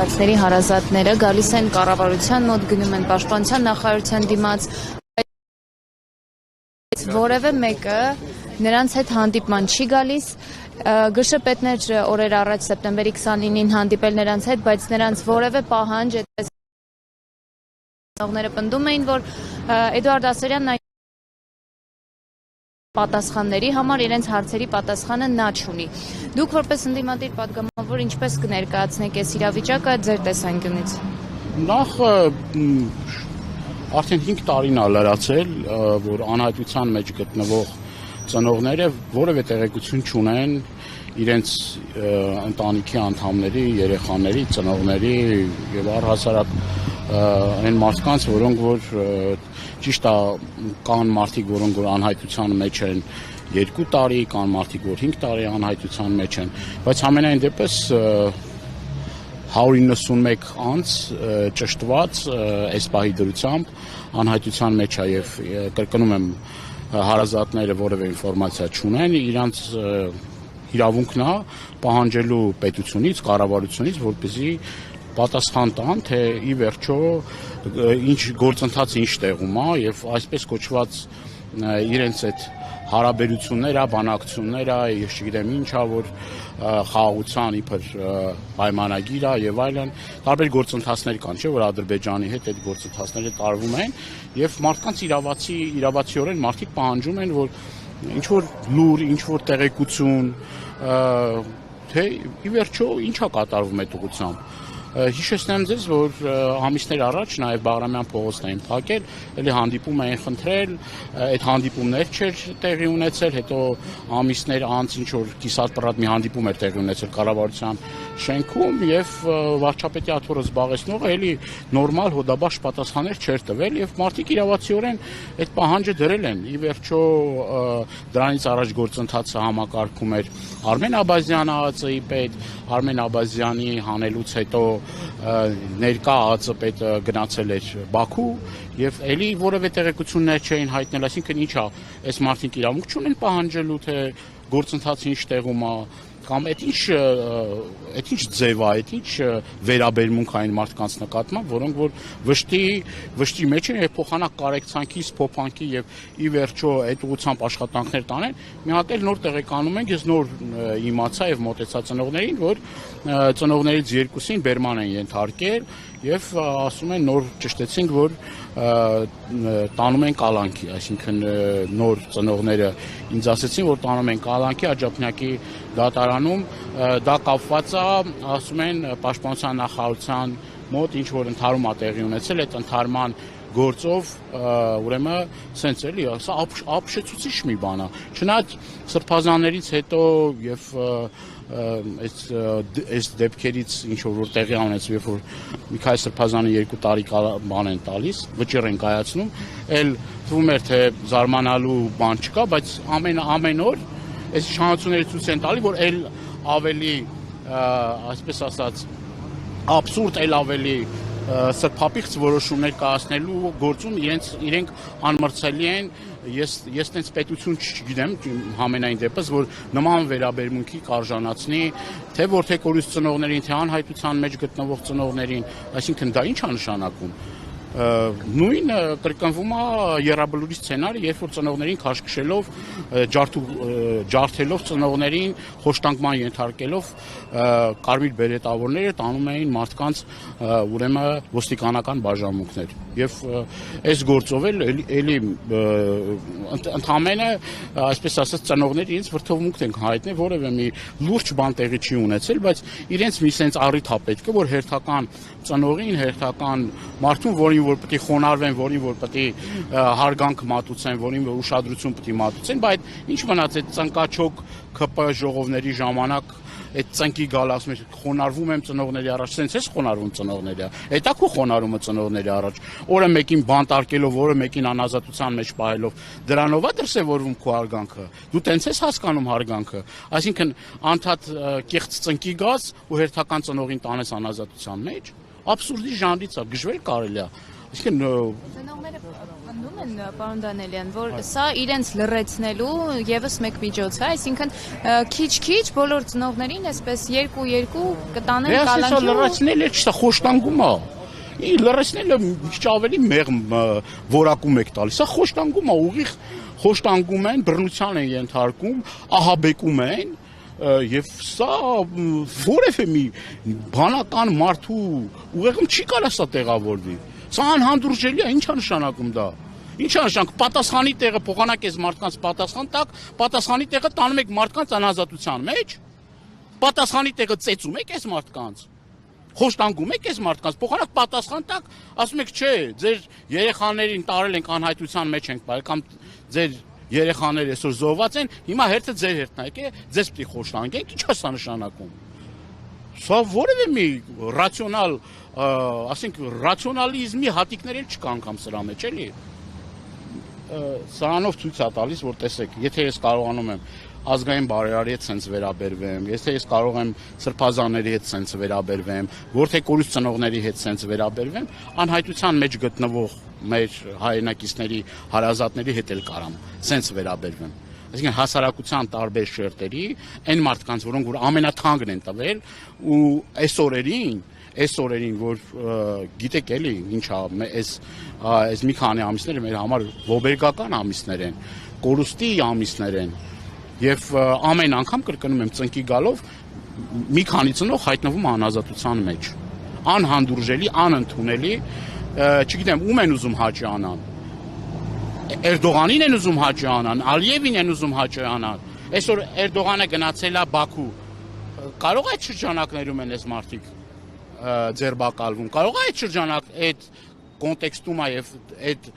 քաղաքացիների հարազատները գալիս են կառավարության մոտ, գնում են պաշտպանության նախարարության դիմաց, որևէ մեկը նրանց հետ հանդիպման չի գալիս, ԳՇՊ-ներ օրեր առաջ սեպտեմբերի 29-ին հանդիպել նրանց հետ, բայց նրանց որևէ պահանջ այդպես պնդում էին, որ Էդուարդ Ասերյանն այն պատասխանների համար իրենց հարցերի պատասխանը նա չունի։ Դուք որպես ընդդիմադիր պատգամավոր ինչպես կներկայացնեք այս իրավիճակը ձեր տեսանկյունից։ Նախ արդեն 5 տարին է լրացել, որ անհայտության մեջ գտնվող ծնողները որևէ տեղեկություն չունեն իրենց ընտանիքի անդամների, երեխաների, ծնողների եւ առհասարակ այն մարդկանց, որոնք որ ճիշտ է կան մարդիկ, որոնք որ անհայտության մեջ են 2 տարի, կան մարդիկ, որ 5 տարի անհայտության մեջ են, բայց ամենայն դեպս 191 անց ճշտված այս պահի դրությամբ անհայտության մեջ է եւ կրկնում եմ հարազատները որևէ ինֆորմացիա չունեն, իրանց իրավունքն է պահանջելու պետությունից, կառավարությունից, որպեսզի պատասխան տան, թե ի վերջո ինչ գործընթացը ինչ տեղում է եւ այսպես կոչված իրենց այդ հարաբերությունները, բանակցությունները, ես չգիտեմ ինչա, որ խաղաղության իբր պայմանագիր է եւ այլն, տարբեր գործընթացներ կան, չէ՞ որ Ադրբեջանի հետ այդ գործընթացները տարվում են եւ մարդկանց իրավացիորեն մարդիկ պահանջում են, որ ինչ որ լուր, ինչ որ տեղեկություն, թե ի վերջո ինչա կատարվում այդ ուղղությամբ։ Հիշեցնեմ ձեզ, որ ամիսներ առաջ նաև Բաղրամյան փողոցն էին փակել, էլի հանդիպում էին խնդրել, այդ հանդիպումներ չէր տեղի ունեցել, հետո ամիսներ անց ինչ որ կիսատ-պռատ մի հանդիպում էր տեղի ունեցել կառավարության շենքում եւ վարչապետի աթոռը զբաղեցնողը էլի նորմալ հոդաբաշխ պատասխաններ չէր տվել եւ մարդիկ իրավացիորեն այդ պահանջը դրել են։ Ի վերջո դրանից առաջ գործընթացը համակարգում էր Արմեն Աբազյանը ԱԱԾ-ի պետ, Արմեն Աբազյանի հանելուց հետո ներկա ԱԱԾ պետը գնացել էր Բաքու եւ էլի որևէ տեղեկություններ չէին հայտնել, այսինքն ինչա, այս մարդիկ իրավունք չունեն պահանջելու, թե գործընթացը ինչ տեղում է, կամ այդ ինչ ձև է, այդ ինչ վերաբերմունք այն մարդկանց նկատմամբ, որոնք որ վշտի մեջ են եւ փոխանակ կարեկցանքի, սփոփանքի եւ ի վերջո այդ ուղղությամբ աշխատանքներ տանեն, մի հատ էլ նոր տեղեկանում ենք, ես նոր իմացա եւ մոտեցա ծնողներին, որ ծնողներից երկուսին բերման են ենթարկել եւ ասում են նոր ճշտեցինք, որ տանում են կալանքի, այսինքն նոր ծնողները ինձ ասեցին, որ տանում են կալանքի Աջափնյակի դատարանում, դա կապված է, ասում են, պաշտպանության նախարարության մոտ ինչ որ ընդհարում է տեղի ունեցել, այդ ընդհարման գործով ուրեմն սենց էլի, սա ապշեցուցիչ մի բան է, չնայած սրբազաններից հետո եւ այս դեպքերից ինչ որ տեղի ունեցավ, երբ որ Միքայել Սրբազանը 2 տարի բան են տալիս, վճիռ են կայացնում, էլ թվում էր թե զարմանալու բան չկա, բայց ամեն օր այս իշխանությունները ցույց են տալի, որ էլ ավելի այսպես ասած абսուրդ, էլ ավելի սրբապիղծ որոշումներ կայացնելու գործում իրենք անմրցելի են։ Ես տենց պետություն չգիտեմ համենայն դեպս, որ նման վերաբերմունքի կարժանացնի թե որդեկորուց ծնողներին, թե անհայտության մեջ գտնվող ծնողներին, այսինքն դա ինչ է նշանակում։ Նույն կրկնվում է Եռաբլուրի սցենարը, երբ որ ծնողներին քաշքշելով, ջարդելով ծնողներին, խոշտանգման ենթարկելով կարմիր բերետավորները տանում էին մարդկանց ուրեմն ոստիկանական բաժանմունքներ։ Եվ այս գործով էլի ընդամենը, այսպես ասած, ծնողները իրենց վրդովմունք են հայտնել, որևէ մի լուրջ բան տեղի չի ունեցել, բայց իրենց մի սենց առիթ է պետք, որ հերթական ծնողին, հերթական մարդուն, որին որ պետք է խոնարհվեն, որին որ պետք է հարգանք մատուցեն, որին որ ուշադրություն պետք է մատուցեն, բայց ինչ մնաց այդ ծնկաչոք ԿՊ ժողովների ժամանակ այդ ծնկի գալ ասում է խոնարհվում եմ ծնողների առաջ, սենց էս խոնարհվում ծնողների առաջ, էտա քո խոնարհումը ծնողների առաջ, օրը մեկին բանտարկելով, օրը մեկին անազատության մեջ պահելով, դրանով է դրսևորվում քո հարգանքը, դու տենց ես հասկանում հարգանքը, այսինքն անդադ կեղծ ծնկի գաս ու հերթական ծնողին տանես անազատության մեջ, абսուրդի ժանրից է, գժվել կարելի է, այսինքն ծնողները Անդում են, պարոն Դանելյան, որ սա իրենց լռեցնելու եւս մեկ միջոց է, այսինքն քիչ-քիչ բոլոր ծնողներին այսպես 2-2 կտանեն կալանքի։ Սա լռեցնել է, սա խոշտանգում է։ Լռեցնելը քիչ ավելի մեղմ որակում եք տալիս։ Սա խոշտանգում է, ուղիղ խոշտանգում են, բռնության են ենթարկում, ահաբեկում են, եւ սա որևէ մի բանական մարդու ուղեղում չի կարա սա տեղավորվի։ Սա անհանդուրժելի է, ի՞նչ է նշանակում դա։ Ինչ է նշանակում, պատասխանի տեղը փոխանակ ես մարդկանց պատասխան տակ, պատասխանի տեղը տանում եք մարդկանց անազատության մեջ, պատասխանի տեղը ծեծում եք այս մարդկանց, խոշտանգում եք այս մարդկանց, փոխանակ պատասխան տակ, ասում եք չէ, ձեր երեխաներին տարել ենք անհայտության մեջ ենք բարել, կամ ձեր երեխաները այսօր զոհված են, հիմա հերթը ձեր հերթն է, եկե ձեզ պիտի խոշտանգենք, ինչ է սա նշանակում։ Սա որևէ մի ռացիոնալ, ասենք ռացիոնալիզմի հատիկներ էլ չկան անգամ սրա մեջ, էլի։ Սրանով ցույց է տալիս, որ տեսեք, եթե ես կարողանում եմ ազգային բարերարի հետ սենց վերաբերվեմ, եթե ես կարող եմ սրբազանների հետ սենց վերաբերվեմ, որդեկորուց ծնողների հետ սենց վերաբերվեմ, անհայտության մեջ գտնվող մեր հայրենակիցների, հարազատների հետ էլ կարամ սենց վերաբերվեմ։ Այսինքն հասարակության տարբեր շերտերի, այն մարդկանց, որոնք որ ամենաթանկն են տվել ու այս օրերին, որ գիտեք էլի, ինչա, այս մի քանի ամիսները մեր համար ողբերգական ամիսներ են, կորուստի ամիսներ են, եւ ամեն անգամ կրկնում եմ ծնկի գալով մի քանի ծնող հայտնվում անազատության մեջ, անհանդուրժելի, անընդունելի, չգիտեմ, ում են ուզում հաճի անան, Էրդողանին են ուզում հաճի անան, Ալիևին են ուզում հաճի անան, այսօր Էրդողանը գնացել է Բաքու, կարող է այդ շրջանակներում են այս մարդիկ ձերբակալվում, կարող է այդ շրջանակ, այդ կոնտեքստում է եւ այդ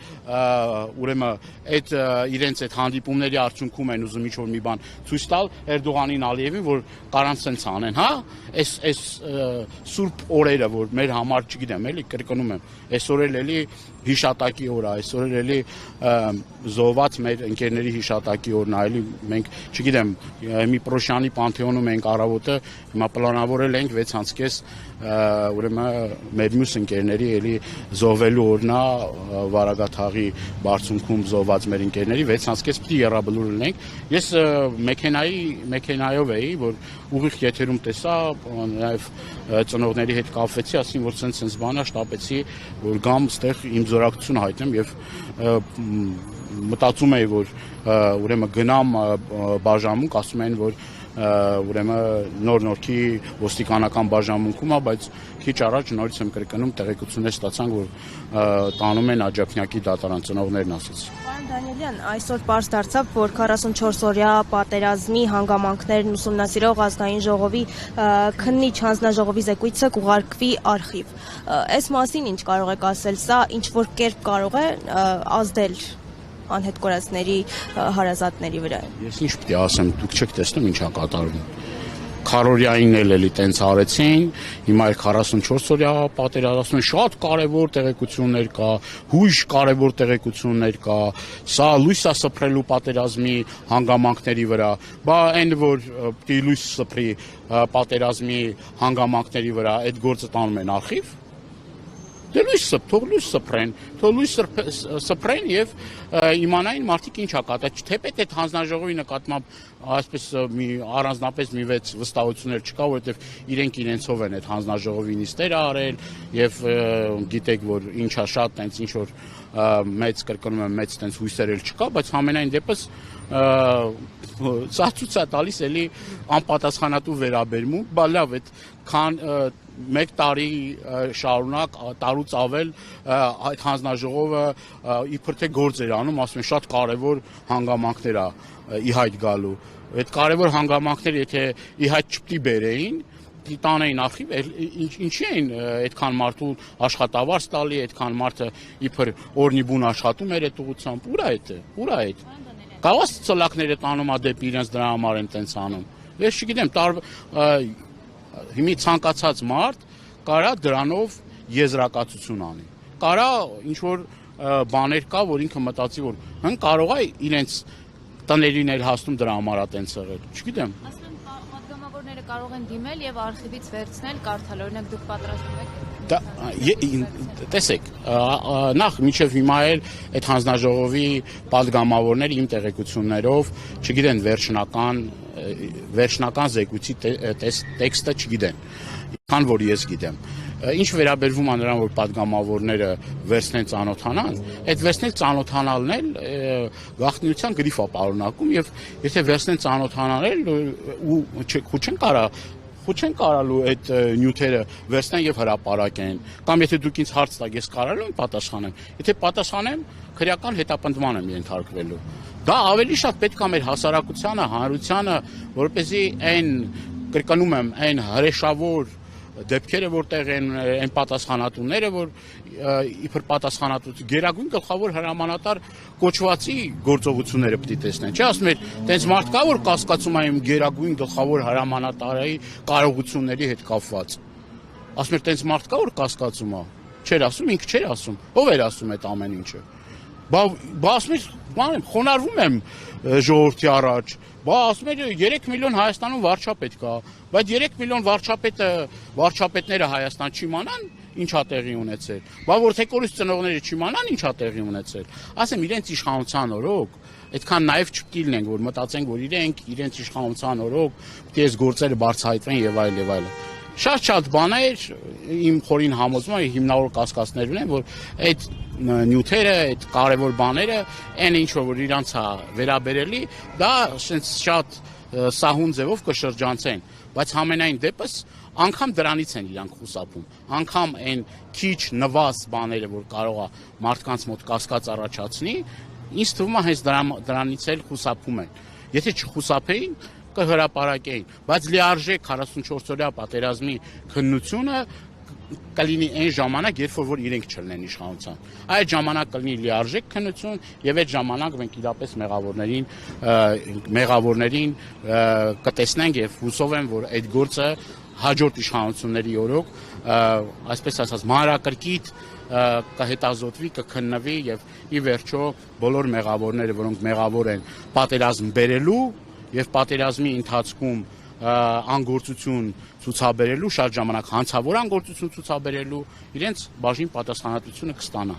ուրեմն այդ իրենց այդ հանդիպումների արդյունքում են ուզում ինչ-որ մի բան ցույց տալ Էրդողանին, Ալիևին, որ կարան սենց անեն, հա, այս սուրբ օրերը, որ մեր համար, չգիտեմ, էլի կրկնում եմ, այսօր էլի հիշատակի օր է, այսօր էլի զոհված մեր ընկերների հիշատակի օրն է, էլի մենք, չգիտեմ, մի Պրոշյանի Պանթեոնում ենք առավոտը, հիմա պլանավորել ենք 6:30 ուրեմն մեր մյուս ընկերների էլի զոհվելու օրն է Վարագաթաղի բարձունքում զոհված մեր ընկերների 6:30 պիտի եռաբլուր լինենք։ Ես մեքենայով էի, որ ուղիղ եթերում տեսա, նաև ծնողների հետ կապվեցի, ասին որ սենց բան է, շտապեցի, որ գամ ստեղ իմ զորակցությունը հայտնեմ եւ մտածում էի, որ ուրեմն գնամ բաժանմունք, ասում են, որ ուրեմն նոր-նորքի ոստիկանական բաժանմունքում է, բայց քիչ առաջ նորից եմ կրկնում տեղեկություններ ստացանք, որ տանում են Աջափնյակի դատարան, ծնողներն ասաց։ Պարոն Դանելյան, այսօր պարզ դարձավ, որ 44-օրյա պատերազմի հանգամանքներն ուսումնասիրող ազգային ժողովի քննիչ հանձնաժողովի զեկույցը կուղարկվի արխիվ։ Այս մասին ինչ կարող եք ասել, սա ինչ որ կերպ կարող է ազդել անհետ կորածների հարազատների վրա։ Ես ինչ պիտի ասեմ, դուք չեք տեսնում ինչա կատարվում։ Քարորյային էլի տենց արեցին, հիմա էլ 44-օրյա պատերազմում շատ կարևոր տեղեկություններ կա, հույժ կարևոր տեղեկություններ կա, սա լույս է սփռելու պատերազմի հանգամանքների վրա, բա այն որ պիտի լույս սփռի պատերազմի հանգամանքների վրա, այդ գործը տանում են արխիվ։ Դե թող լույս սփռեն եւ իմանային մարդիկ ինչ ա կատարել, թեպետ այդ հանձնաժողովի նկատմամբ այսպես մի առանձնապես մի վեց վստահություններ չկա, որովհետեւ իրենք իրենցով են այդ հանձնաժողովի նիստերը արել եւ գիտեք որ ինչա շատ տենց ինչ որ մեծ կրկնում եմ մեծ տենց հույսեր էլ չկա, բայց համենայն դեպս սա ցույց է տալիս էլի անպատասխանատու վերաբերմունք, բա լավ այդ քան մեկ տարի շարունակ տարուց ավել այդ հանձնաժողովը իբր թե գործ էր անում, ասում են շատ կարևոր հանգամանքներ է ի հայտ գալու։ Այդ կարևոր հանգամանքները եթե ի հայտ չպիտի բերեին, տանեին արխիվ, ինչի էին այդքան մարդու աշխատավարձ տալի, այդքան մարդը իբր օրնիբուն աշխատում էր այդ ուղղությամբ, ուր է այդ։ Կարող է ծլակները տանում է դեպի իրենց դրա համար են տենց անում։ Ես չգիտեմ, հիմի ցանկացած մարդ կարա դրանով եզրակացություն անի։ Կարա ինչ որ բաներ կա, որ ինքը մտածի, որ հն կարող է իրենց տներին էլ հասնում դրա համար է տենց եղել։ Չգիտեմ։ Ասում են պատգամավորները կարող են դիմել եւ արխիվից վերցնել, կարդալ, օրինակ դուք պատրաստվում եք։ Տեսեք, նախ միջև հիմա էլ այդ հանձնաժողովի падգամավորները իմ տեղեկություններով չգիտեն վերջնական զեկույցի տեքստը չգիտեն, քան որ ես գիտեմ։ Ինչ վերաբերվում է նրան, որ падգամավորները վերցնեն ծանոթանան, այդ վերցնել ծանոթանալն էլ գաղտնիության գրիֆ է պարունակում եւ եթե վերցնեն ծանոթանալ ու չեն կարալու այդ նյութերը վերցնեն եւ հրապարակեն, կամ եթե դուք ինձ հարց տաք, ես կարալու եմ պատասխանեմ։ Եթե պատասխանեմ, քրեական հետապնդման եմ ենթարկվելու։ Դա ավելի շատ պետք է մեր հասարակությանը, հանրությանը, որպեսզի կրկնում եմ, այն հրեշավոր դեպքերը, որտեղ են պատասխանատուները, որ իբր պատասխանատու գերագույն գլխավոր հրամանատար կոչվածի գործողությունները պետք է տեսնեն։ Չէ՞ ասում եմ, տենց մարդ կա, որ կասկածում է իմ գերագույն գլխավոր հրամանատարի կարողությունների հետ կապված։ Ասում եմ, տենց մարդ կա, որ կասկածում է։ Չէր ասում, ինքը չէր ասում։ Ո՞վ էր ասում այդ ամեն ինչը։ Բա ասում եմ, խոնարհվում եմ ժողովրդի առաջ։ Բա ասում եմ 3 միլիոն Հայաստանում վարչապետ կա, բայց 3 միլիոն վարչապետները Հայաստան չիմանան ինչա տեղի ունեցել։ Բա որ թեկորուս ծնողները չիմանան ինչա տեղի ունեցել։ Ասեմ իրենց իշխանության օրոք, այդքան նաև չպետք լինենք, որ մտածենք, որ իրենց իշխանության օրոք պետք է այս գործերը բարձրահայտվեն եւ այլ եւ այլ։ Շատ բաներ իմ խորին համոզումը հիմնավոր կասկածներ ունեն, որ այդ նյութերը, այդ կարևոր բաները, այն ինչ որ իրանց է վերաբերելի, դա շատ սահուն ձևով կշրջանցեն, բայց համենայն դեպս անգամ դրանից են իրանք խուսափում, անգամ այն քիչ նվազ բաները, որ կարող է մարդկանց մոտ կասկած առաջացնի, ինձ թվում է հենց դրանից էլ խուսափում են։ Եթե չխուսափեին, կհրապարակեին, բայց լիարժեք 44-օրյա պատերազմի քննությունը կլինի այն ժամանակ, երբ որ իրենք չլինեն իշխանության։ Այդ ժամանակ կլինի լիարժեք քննություն եւ այդ ժամանակ մենք իրապես մեղավորներին կտեսնենք եւ հուսով եմ, որ այդ գործը հաջորդ իշխանությունների օրոք, այսպես ասած, մանրակրկիտ կհետազոտվի, կքննվի եւ ի վերջո բոլոր մեղավորները, որոնք մեղավոր են պատերազմ բերելու եւ պատերազմի ընթացքում անգործություն ցուցաբերելու, շատ ժամանակ հանցավոր անգործություն ցուցաբերելու, իրենց բաժին պատասխանատվությունը կստանա։